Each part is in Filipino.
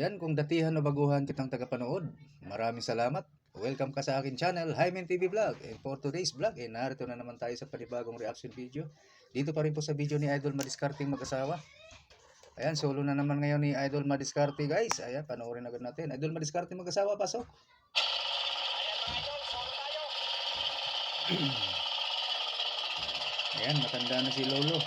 Yan, kung datihan o baguhan kitang tagapanood, maraming salamat. Welcome ka sa akin channel, Hymen TV Vlog. And for today's vlog, narito na naman tayo sa panibagong reaction video. Dito pa rin po sa video ni Idol Madiskarting mag-asawa. Ayan, solo na naman ngayon ni Idol Madiskarte, guys. Ayan, panoorin agad natin. Idol Madiskarting mag-asawa, pasok. Ayan, matanda na si Lolo.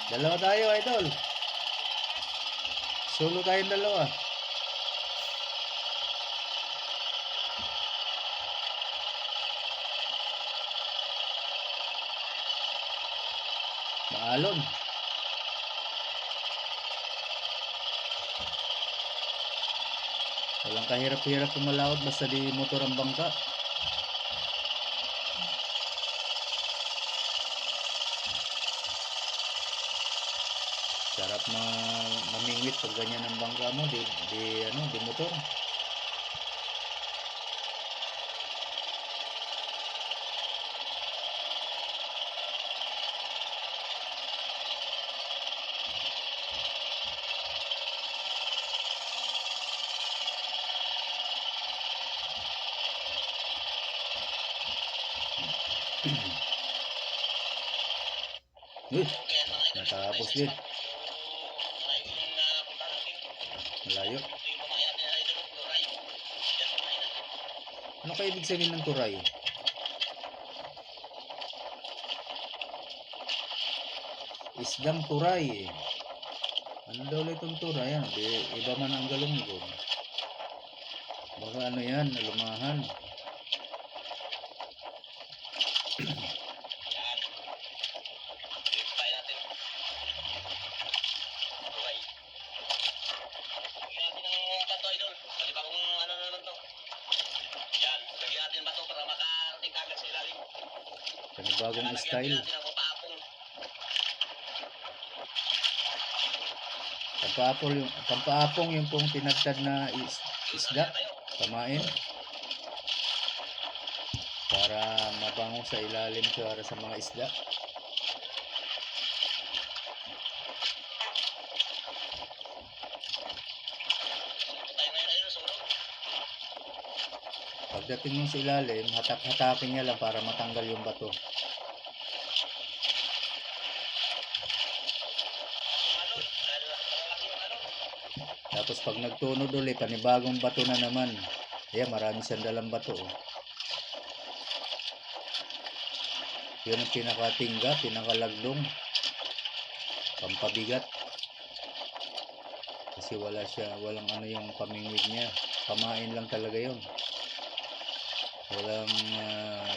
Dalawa tayo, Idol. Solo tayong dalawa. Maalon. Walang kahirap-hirap pumalawad basta di motor ang bangka. Sarap mamingwit pag ganyan ang bangka mo, di motor. Natapos din. Malayo. Ano kaya ibig sabihin ng turay? Isdang turay. Ano daw ulit itong turay? Ano? Iba man ang galunggong. Baka ano yan, nalumahan. Panibagong style. Pampaapong yung pong tinagtad na isda. Pamain. Para mabango sa ilalim para sa mga isda. Pagdating mo sa ilalim, hatak-hatakin niya lang para matanggal yung bato. Tapos pag nagtunod ulit, panibagong bato na naman. Ayan, marami siyang dalang bato. Yun ang pinakatingga, pinakalagdong. Pampabigat. Kasi walang ano yung pamingwid niya. Pamain lang talaga yun. Walang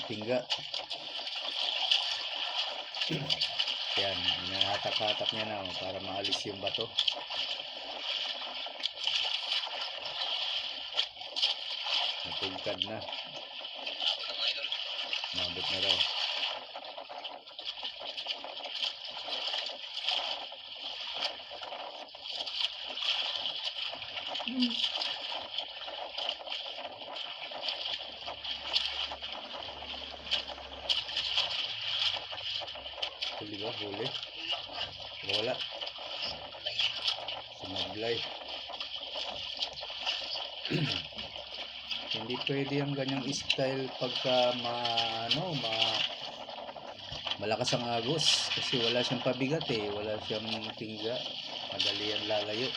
tingga. Yan, nahatak-hatak niya na para maalis yung bato. Natugkad na. Mabot na raw. Huli ba? Huli? Wala. Sumablay. Hindi pwede ang ganyang style pagka malakas ang agos kasi wala siyang pabigat wala siyang tingga, madali yan lalayo.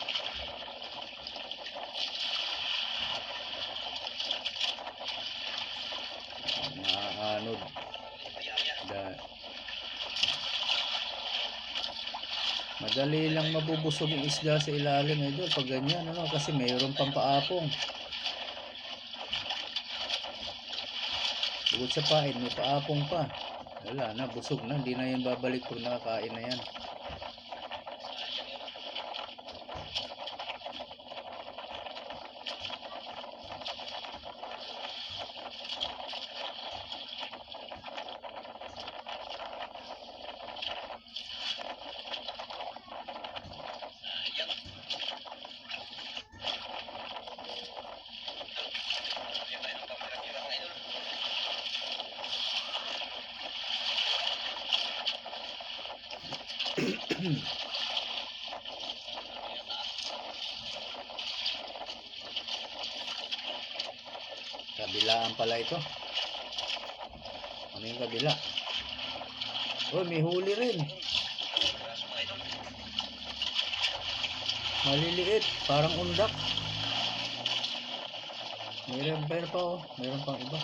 Naaanod madali lang mabubusog yung isda sa ilalim doon pag ganyan kasi mayroon pang paapong. Bukod sa pain, may paapong pa. Wala na, busog na. Hindi na yan babalik pag nakakain na yan. Kabilaan pala ito. Ano yung kabila? Oh, may huli rin. Maliliit, parang undak. Meron pa oh. Meron pang iba.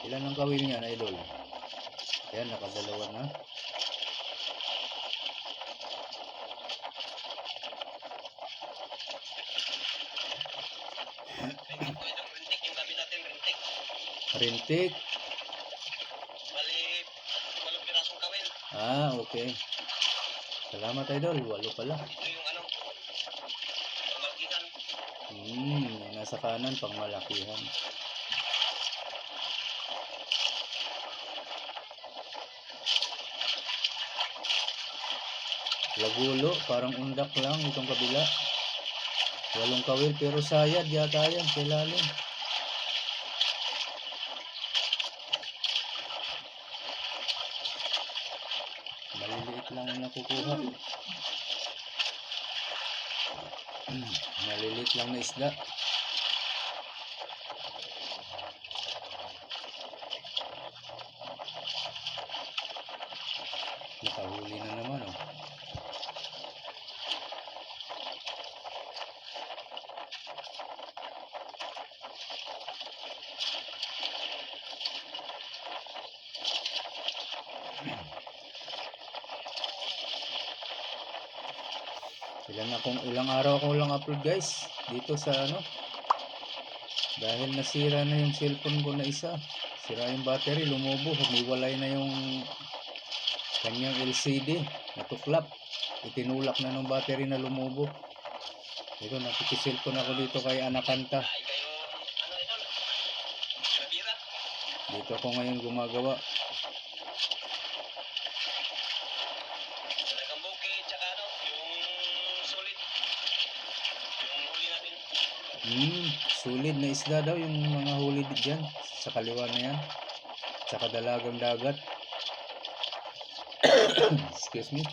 Ilan ang kawil niya na idol? Ayan, nakadalawa na. Rintik. Bali, 8 pirasong kawil. Ah, okay. Salamat idol, 8 pala. Ito yung ano, pangmalkitan. Nasa kanan, pangmalakihan. Lagulo, parang undak lang itong kabila. 8 kawil, pero sayad yata yan, silalim. Maliliit lang ang nakukuha. Maliliit lang na isda. Nakahuli na naman oh. Ilang araw ko lang upload guys dito sa ano, dahil nasira na yung cellphone ko na isa, sira yung battery, lumubo, humiwalay na yung kanyang LCD, natuklap, itinulak na ng battery na lumubo. Ito, nakikiselfone ako dito kay Anakanta. Ay kayo, ano ito? Bira-bira. Dito ako ngayon gumagawa. Talagang bukid, tsaka ano, yung solid. Yung huli natin. Sulit na isda daw yung mga huli dyan sa kaliwa na yan, tsaka dalagang dagat. Excuse me.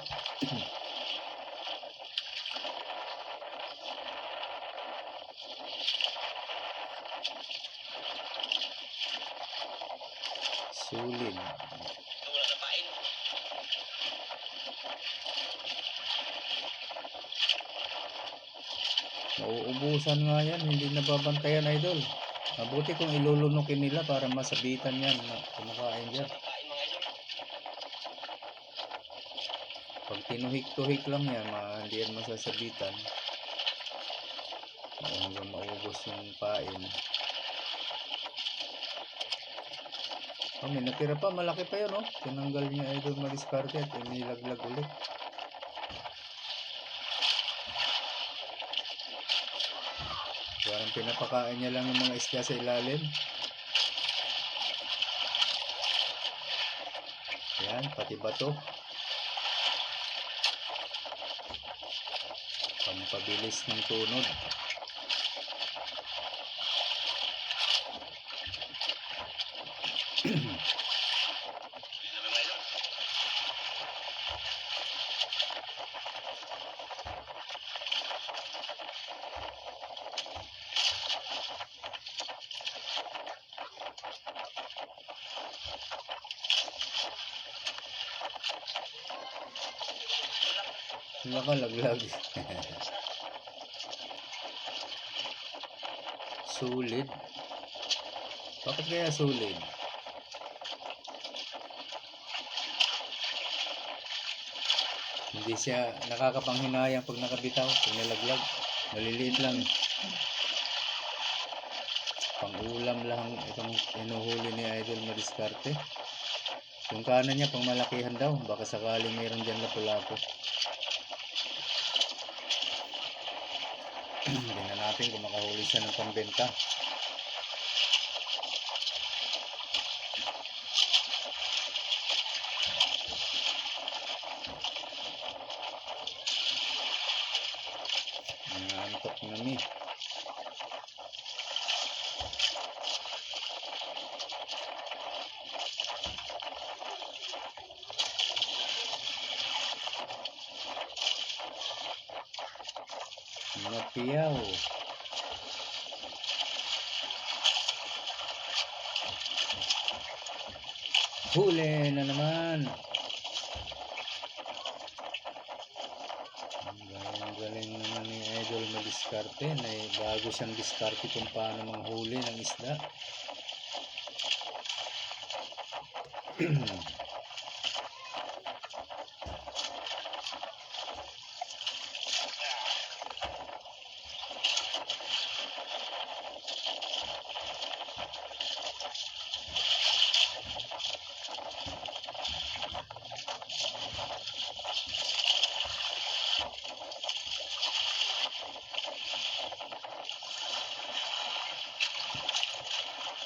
Sulit. Ito wala na pain. Mauubusan nga yan, hindi nababantayan idol. Mabuti kung ilulunukin nila para masabitan yan na kumakain dyan. Pain mga idol. Pag tinuhik-tuhik lang yan, hindi yan masasabitan. Hanggang maubos yung pain. Oh, may natira pa, malaki pa yun oh. Tinanggal niya idol madiskarte at inilaglag ulit. Parang pinapakain niya lang yung mga isda sa ilalim. Yan, pati bato. Pampabilis ng tunod. Nakalaglag. Sulit. Bakit kaya sulit? Hindi siya nakakapanghinayang pag nakabitaw, pag nalaglag. Maliliit lang. Pang-ulam lang itong inuhuli ni Idol Madiskarte. Yung kanan niya pang malakihan daw, baka sakaling mayroon dyan lapu-lapu. Tingnan natin kung makahuli siya ng pambenta. Nangantok na mi. Napiyaw. Huli na naman. Ang galing naman ni Idol madiskarte. May bago siyang diskarte kung paano manghuli ng isda.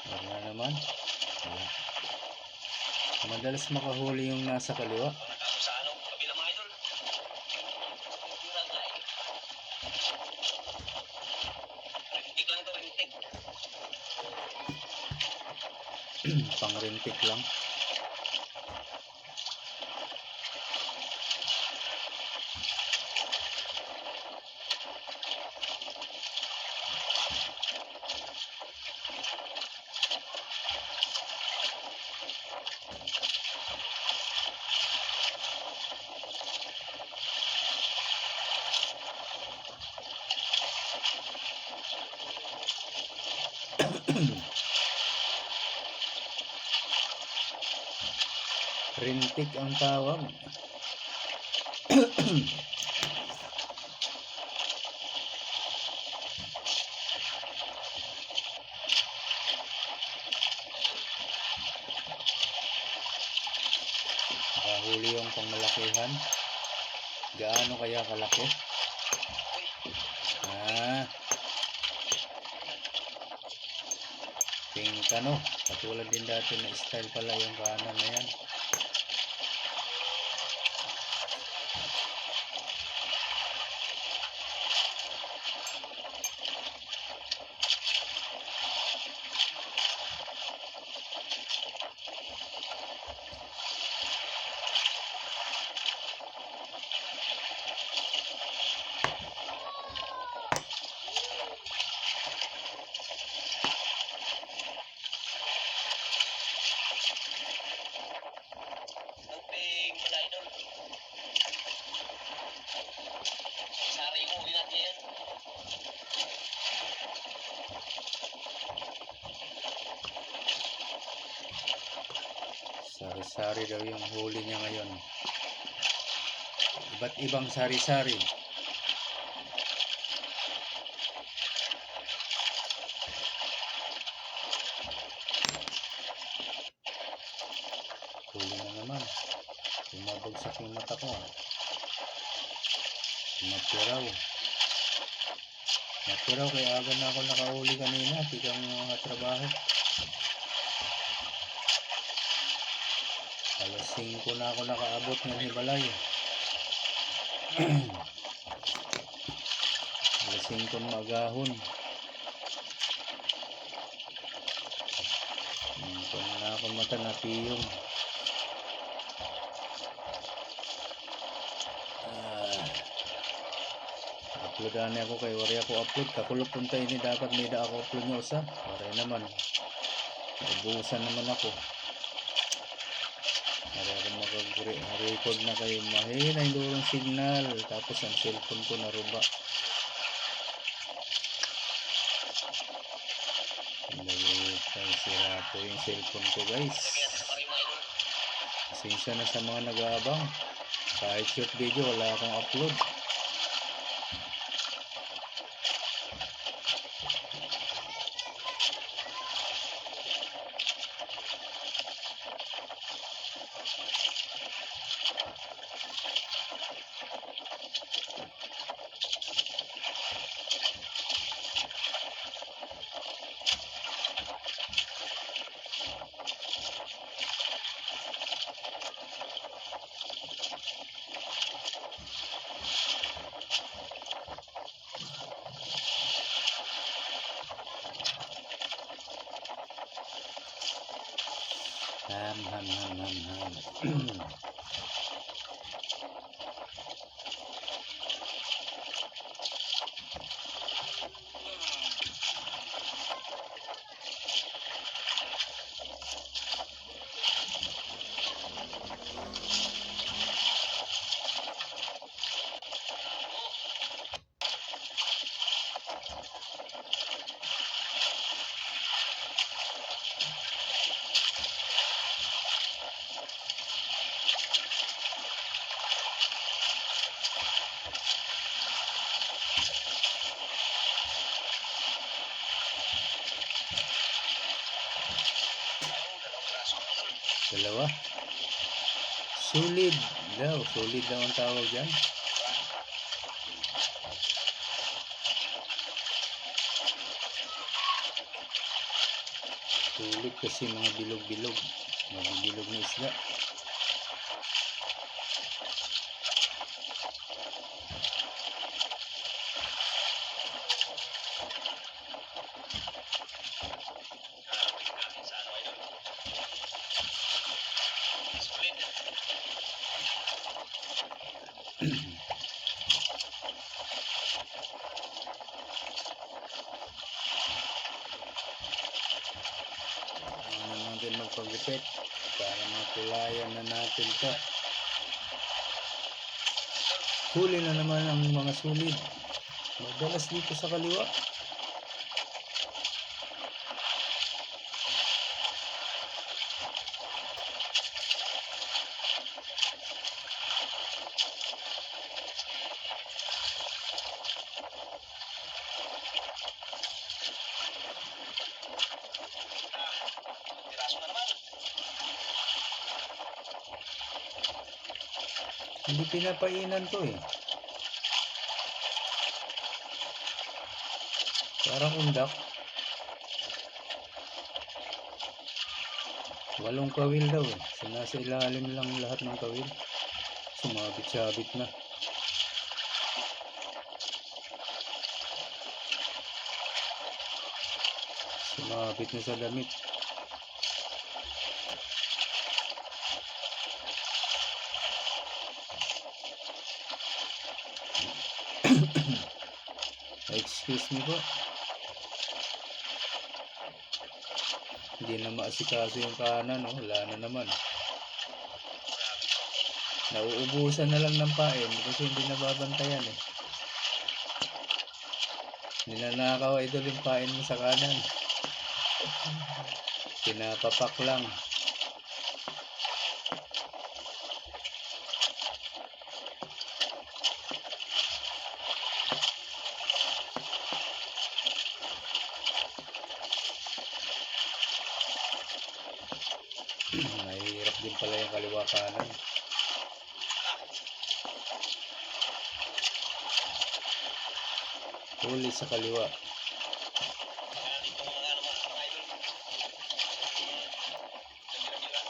Wala naman. Wala. Madalas makahuli yung nasa kaliwa. Ako sa ano, kabila mga idol. Rintik lang to, rintik. Pangrintik lang. Rintik ang tawag. Nakahuli yung pangmalakihan. Gaano kaya kalaki? Pink ano, katulad din dati na style pala yung kanan na yan. Ping pala idol. Sari mo, huli natin yan. Sari-sari daw yung huli niya ngayon. Iba't ibang sari-sari. Huli na naman. Bumabagsak yung mata ko. Natiraw kaya aga na ako nakahuli kanina. Tikang mga trabaho. Alas 5 na ako nakaabot ng Hibalay. Alas 5 magahon. Kung na ako mata na piyong. Uploadan na ako kay wari ako upload. Kakulog punta ini dapat may da ako upload nyo sa. Wari naman. Naubusan naman ako. Wari ako mag-record na kayo. Mahina yung durong signal. Tapos ang cellphone ko naruba. Sira po yung cellphone ko guys. Pasensya na sa mga nag-aabang. Kahit short video wala akong upload. Ham. Dalawa. Solid daw. Solid daw ang tawag dyan. Solid kasi mga bilog-bilog. Mga bilog na isda. Sa ano idol? Sulit. Ano natin magpagupit para makulayan na natin to. Huli na naman ang mga sulid. Madalas dito sa kaliwa. Piraso na naman. Hindi pinapainan to eh. Parang undak. 8 kawil daw eh. So nasa ilalim lang lahat ng kawil. Sumabit-sabit na. Sumabit na sa damit. Excuse me po. Hindi na maasikaso yung kanan, no? Wala na naman. Nauubusan na lang ng pain kasi hindi nababantayan eh. Ninanakaw idol yung pain mo sa kanan. Pinapapak lang. Mahirap din pala yung kaliwa kanan. Huli sa kaliwa. Kaya dito mga ano mga idol. Bira-bira.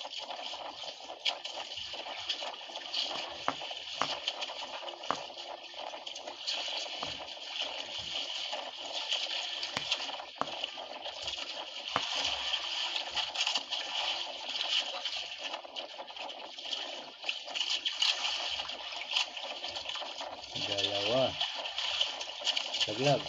Dalawa. Laglag.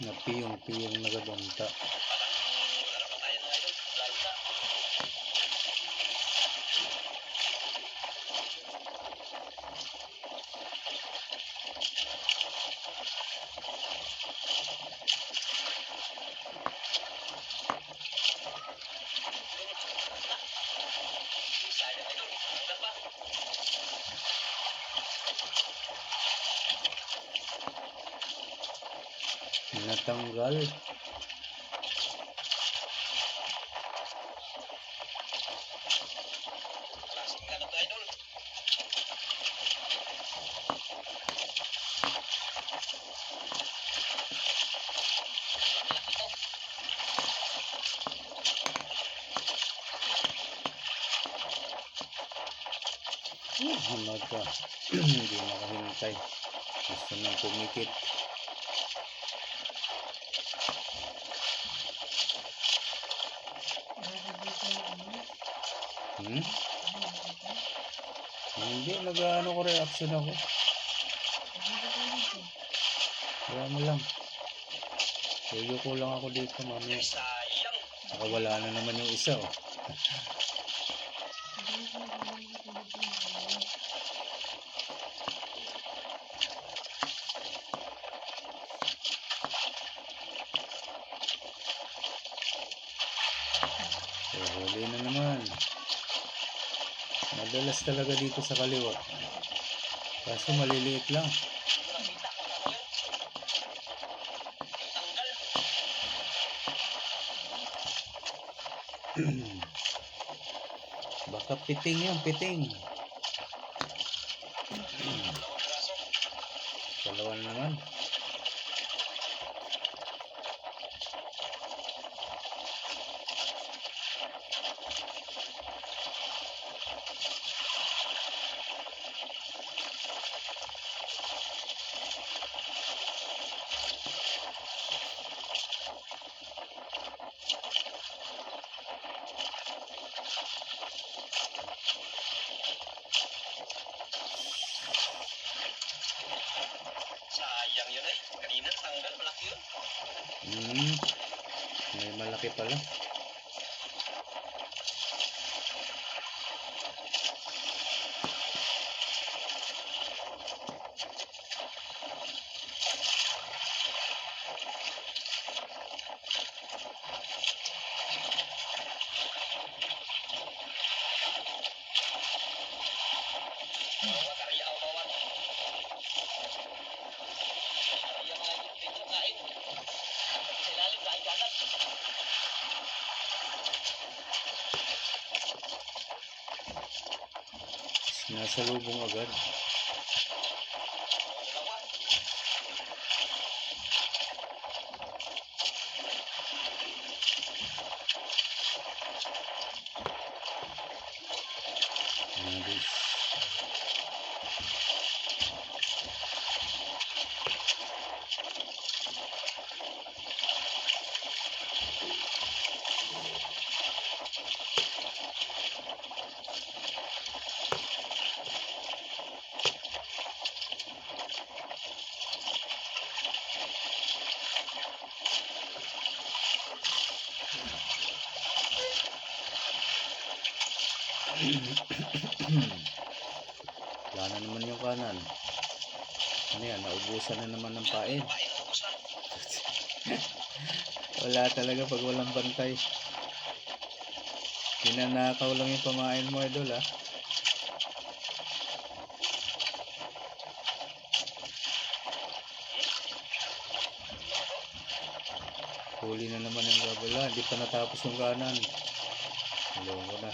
Napiyong-piyong nagadanta. Wala pa tayo mga idol. Lalta. Sayang idol. Hanggang pa. Natanggal. Klaseng ganap na idol. Laki to. Hamad ka. Hindi makahintay. Gusto nang pumikit. Hindi, nag-ano ko reaction ako. Kaya mo lang. Yuyuko lang ako dito mamaya. Sayang. Nakawala na naman yung isa oh. So, huli na naman. Madalas talaga dito sa kaliwa. Kaso maliliit lang. Baka piting yun, piting. Dalawa na naman. Sayang yun eh. Kanina tanggal, malaki yun. May malaki pala. Bawa karya ako bawa. Karya mga dito kain. Pati sa ilalim, kain kanan. Nasa lubong agad. Dalawa. Nabis. Wala na naman yung kanan. Ano yan, naubusan na naman ng pain. Pain, ubos na. Wala talaga pag walang bantay. Pinanakaw lang yung pamain mo, idol ah. Huli na naman yung gabala. Hindi pa natapos yung kanan. Loko na.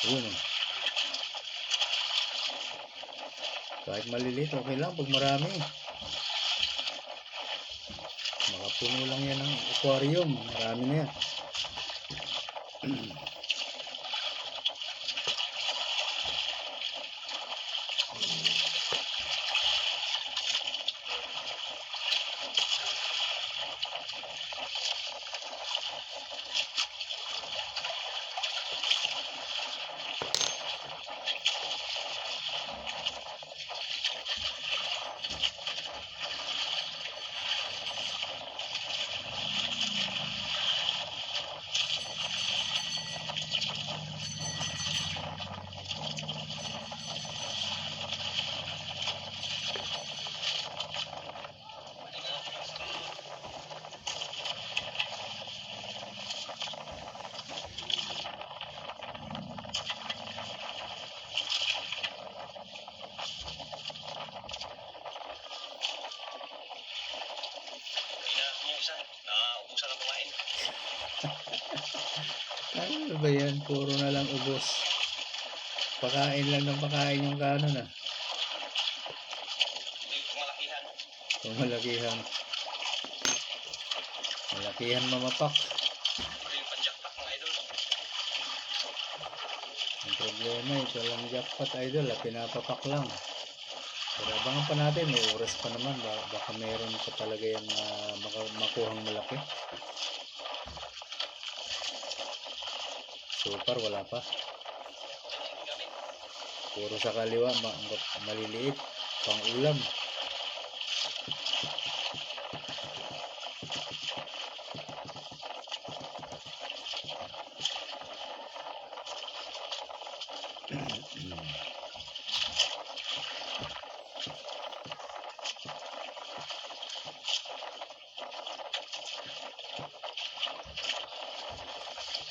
Yun oh. Kahit maliliit, okay lang pag marami. Makapuno lang yan ng aquarium. Marami na yan. Yung isa, naubusan ng kumain. Ano ba yan? Puro na lang ubos. Pakain lang ng pakain yung kanon ah. Yung malakihan. Kung malakihan. Malakihan mamapak. Pero yung panjakpak mga idol. Yung Problema ito lang jackpot idol at pinapapak lang. Pero abangan pa natin, may oras pa naman, baka meron pa talaga yan na makuhang malaki. So far wala pa. Puro sa kaliwa, maliliit, pang ulam.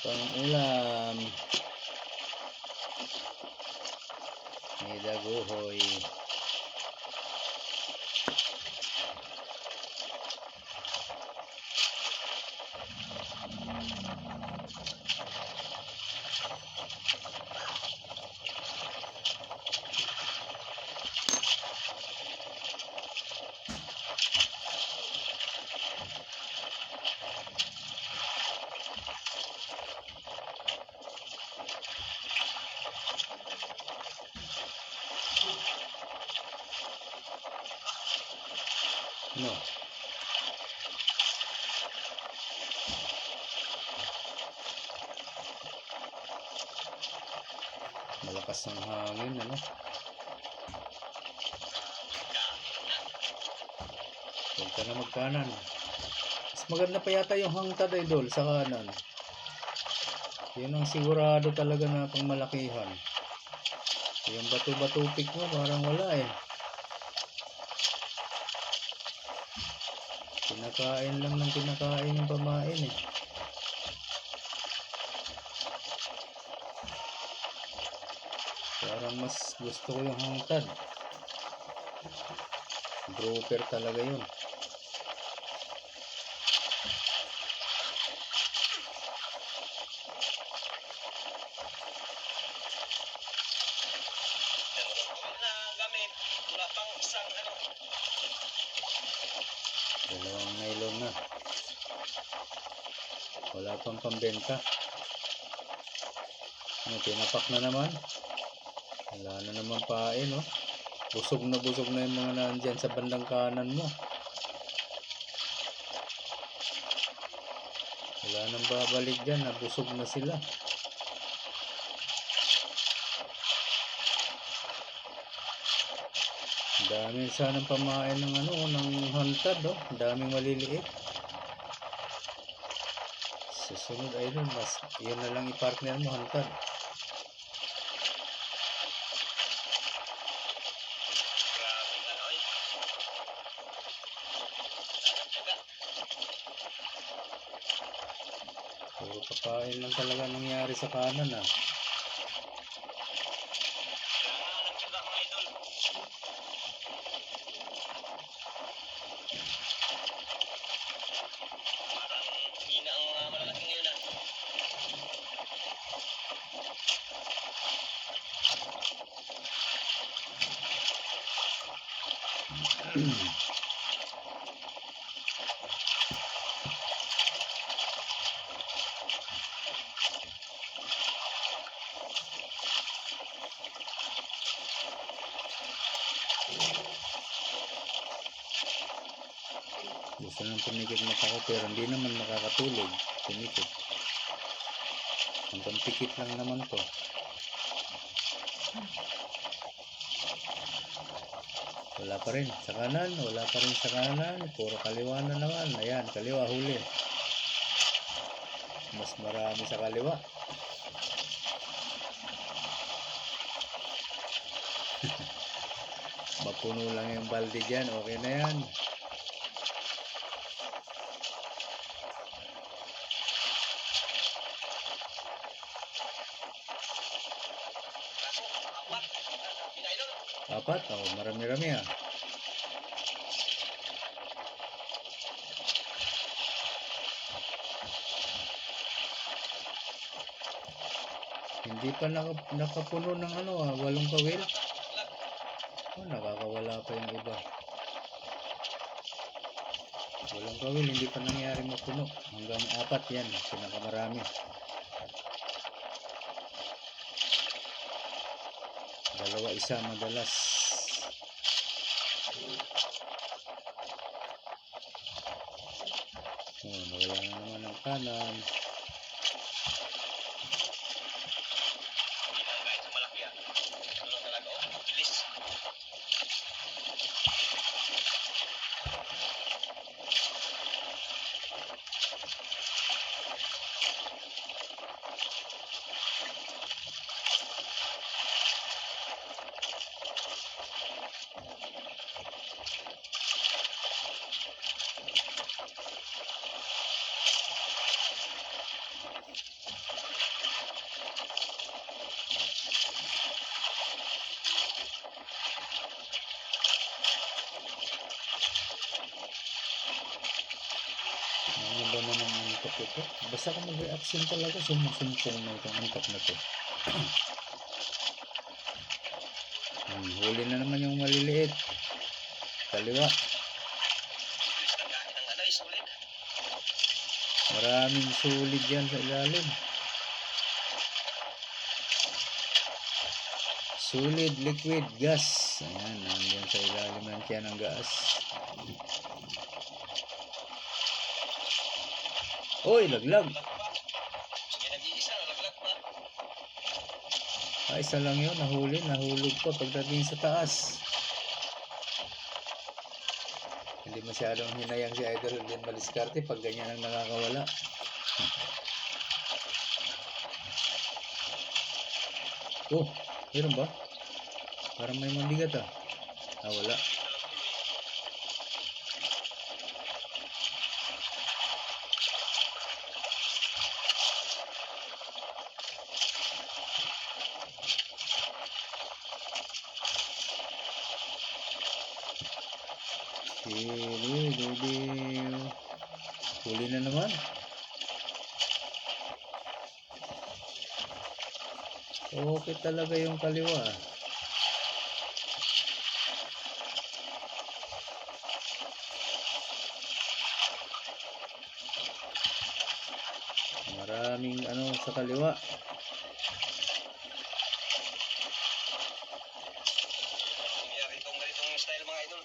Pang ulam. May daguhoy. No. Malakas ang hangin, ano? Huwag ka na magkanan. Mas maganda pa yata yung hangtad idol sa kanan. Yun ang sigurado talaga na pang malakihan. Yung bato-batupik mo parang wala eh. Kinakain lang ng kinakain yung pamain eh. Parang mas gusto ko yung hangtad. Grouper talaga yun. Dalawang nylon na. Wala pang pambenta. Tinapak na naman. Wala na naman pain, no? Busog na yung mga nandyan sa bandang kanan mo. Wala nang babalik dyan, nabusog na sila. Dami sanang pamain ng ng hantad, oh. Daming maliliit. Susunod ay nun, mas yun na lang i-partner mo, hantad. Puro pakain lang talaga nangyari sa kanan, ah. Gusto nang tumikit mata ko pero hindi naman makakatulog. Tumikit. Hanggang pikit lang naman to. Wala pa rin sa kanan. Wala pa rin sa kanan. Puro kaliwa na naman. Ayan, kaliwa huli. Mas marami sa kaliwa. Mapuno lang yung balde dyan. Okay na yan. Apat? Oh, marami-rami ah. Hindi pa nakapuno ng walong kawil. Oh, nakakawala pa yung iba. Walong kawil, hindi pa nangyari mapuno. Hanggang apat yan, pinakamarami. Dalawa isa madalas. Oh, nawala na naman ang kanan. Kahit sa malaki ah. Ito lang talaga oh. Bilis. Ano ba naman ang angkop ito? Basta kung mag-reaction talaga, sumusumpong na itong angkop na to. Huli na naman yung maliliit. Kaliwa. Bilis na kahit ng ano, solid. Maraming sulit yan sa ilalim. Solid liquid gas. Ayan, nandiyan sa ilalim ng tiyan ng gas. Oy, laglag. Laglag pa. Sige, nag-iisa, nalaglag pa. Isa lang yun, nahulog pa pagdating sa taas. Hindi masyadong hinayang si Idol din madiskarte pag ganyan ang nakakawala. Oh, meron ba? Parang may mabigat ah. Wala. Huli na naman. Okay talaga yung kaliwa. Maraming ano sa kaliwa. Nangyari itong ganitong style mga idol.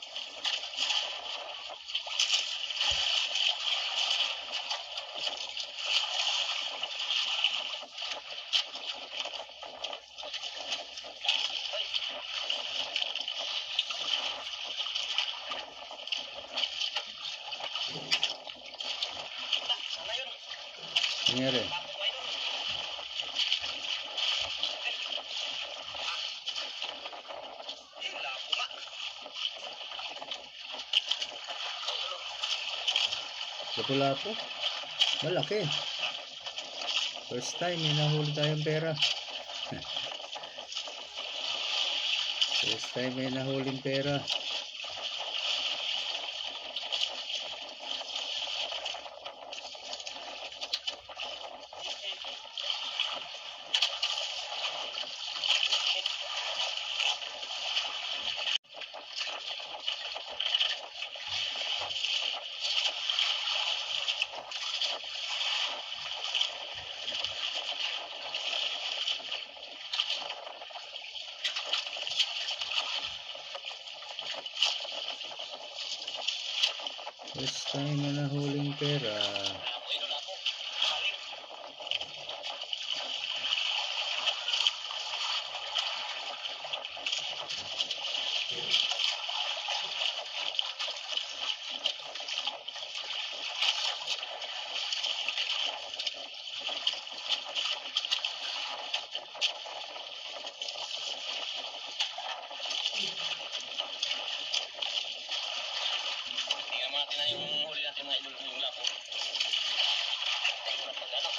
Ay! Sana yun. Nangyari. Tapos mga idol. Lapo nga. Lapu-lapu. Malaki. First time may nahuli tayong pera. First time may nahuling pera. First time may nahuling pera. Lapo idol, lapo. Saling. Tingnan mo natin na yung huli natin mga idol, yung lapo. Ay, wala pag ano.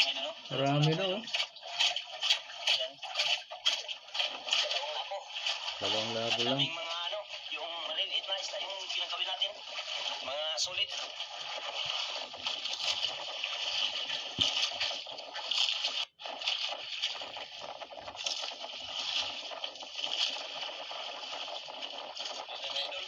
Ayan, ano? Marami na oh. Ayan. Dalawang lapo. Dalawang labo lang. Daming mga ano, yung maliliit na isda yung pinagkawin natin. Mga solid. Ito mga idol.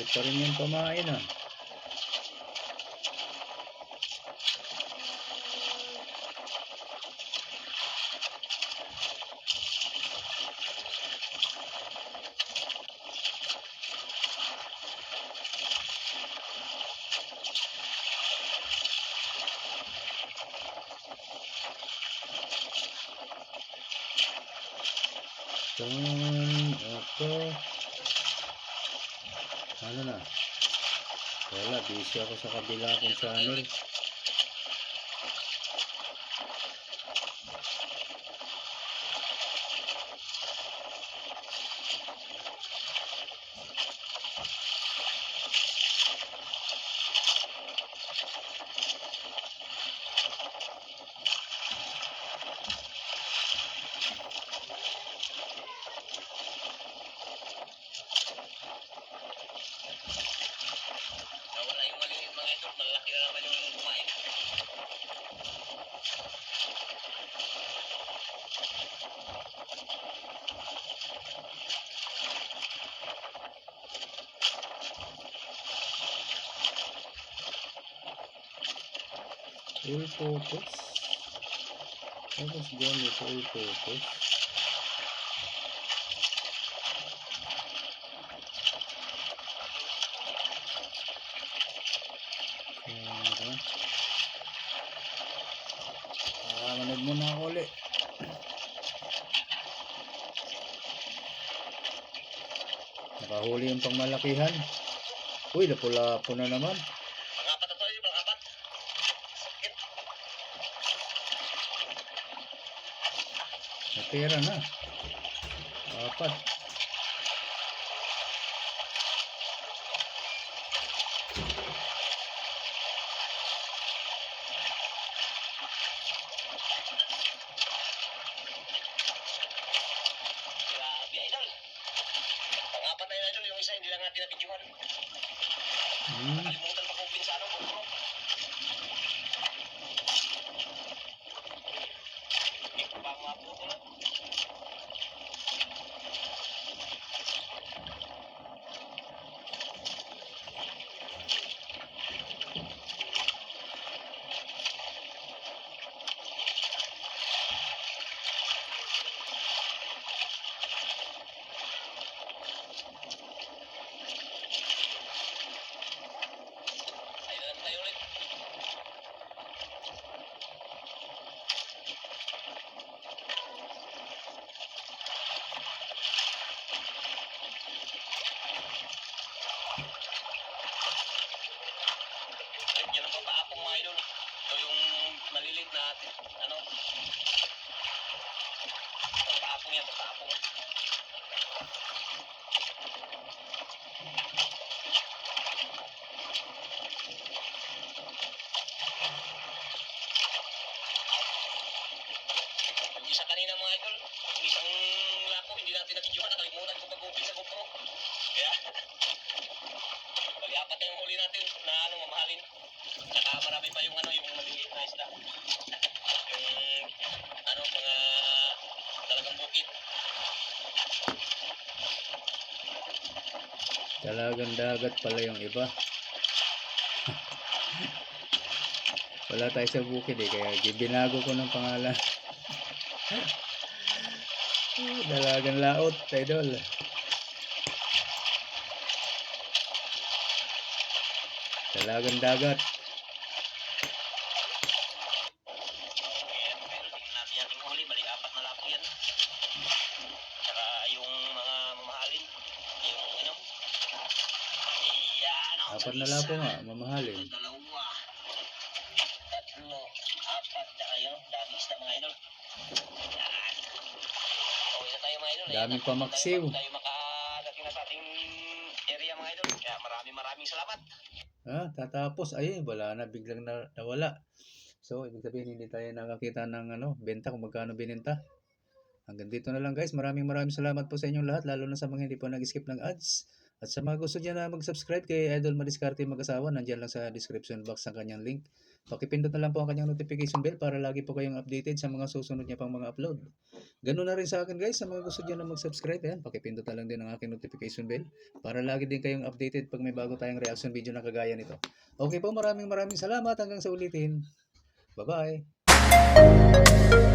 Kulit pa rin yung pamain ah. Ako. Ano na? Wala, busy ako sa kabila kong channel. Nawala yung maliliit mga idol. Malalaki na naman yung kumain. Full focus. Tapos dyan may full focus. Camera. Manood muna ako ulit. Nakahuli yung pangmalakihan. Uy, lapu-lapo na naman. Pang-apat na to yun, pang-apat. Sakit. May pera na. Apat. Grabe idol. Pang-apat na yun idol. Yung isa hindi lang natin na-videohan. Nakalimutan pa kung pinsano mo. Hindi ko pa maputo na. Ayun na tayo ulit. Yan po, paapong mga idol. Ito yung malilit na ano. Paapong yan, paapong. Yung isa kanina mga idol, yung isang lako, hindi natin na-videohan. Nakalimutan ko pag-open sa GoPro. Kaya, bali apat na yung huli natin na ano, mamahalin. Saka marami pa yung ano, yung maliliit na isda. Yung ano, mga talagang bukid. Talagang dagat pala yung iba. Wala tayo sa bukid eh, kaya binago ko ng pangalan. Dalagang laot, idol. Dalagang dagat. Kaya pero tingnan natin yung huli, bali apat na lako yan. Saka yung mga mamahalin, yung ano. Yan, ang Apat na isa. lapo nga, mamahalin. Dalawa, tatlo, apat, saka yun, dami isda mga idol. Yan. Uwi na tayo mga idol. Daming Tayo pamaksiw. bago tayo makadating na sa ating area mga idol. Kaya maraming salamat. Tatapos, ay, wala na, biglang nawala. So, ibig sabihin, hindi tayo nakakita ng benta kung magkano bininta. Hanggang dito na lang guys. Maraming salamat po sa inyong lahat, lalo na sa mga hindi po nag-skip ng ads. At sa mga gusto niya na mag-subscribe kay Idol Madiskarte Mag-asawa, nandiyan lang sa description box ang kanyang link. Pakipindot na lang po ang kanyang notification bell para lagi po kayong updated sa mga susunod niya pang mga upload. Ganun na rin sa akin guys, sa mga gusto niyo na mag-subscribe, ayan, pakipindot na lang din ang aking notification bell para lagi din kayong updated pag may bago tayong reaction video na kagaya nito. Okay po, maraming salamat hanggang sa ulitin. Bye-bye!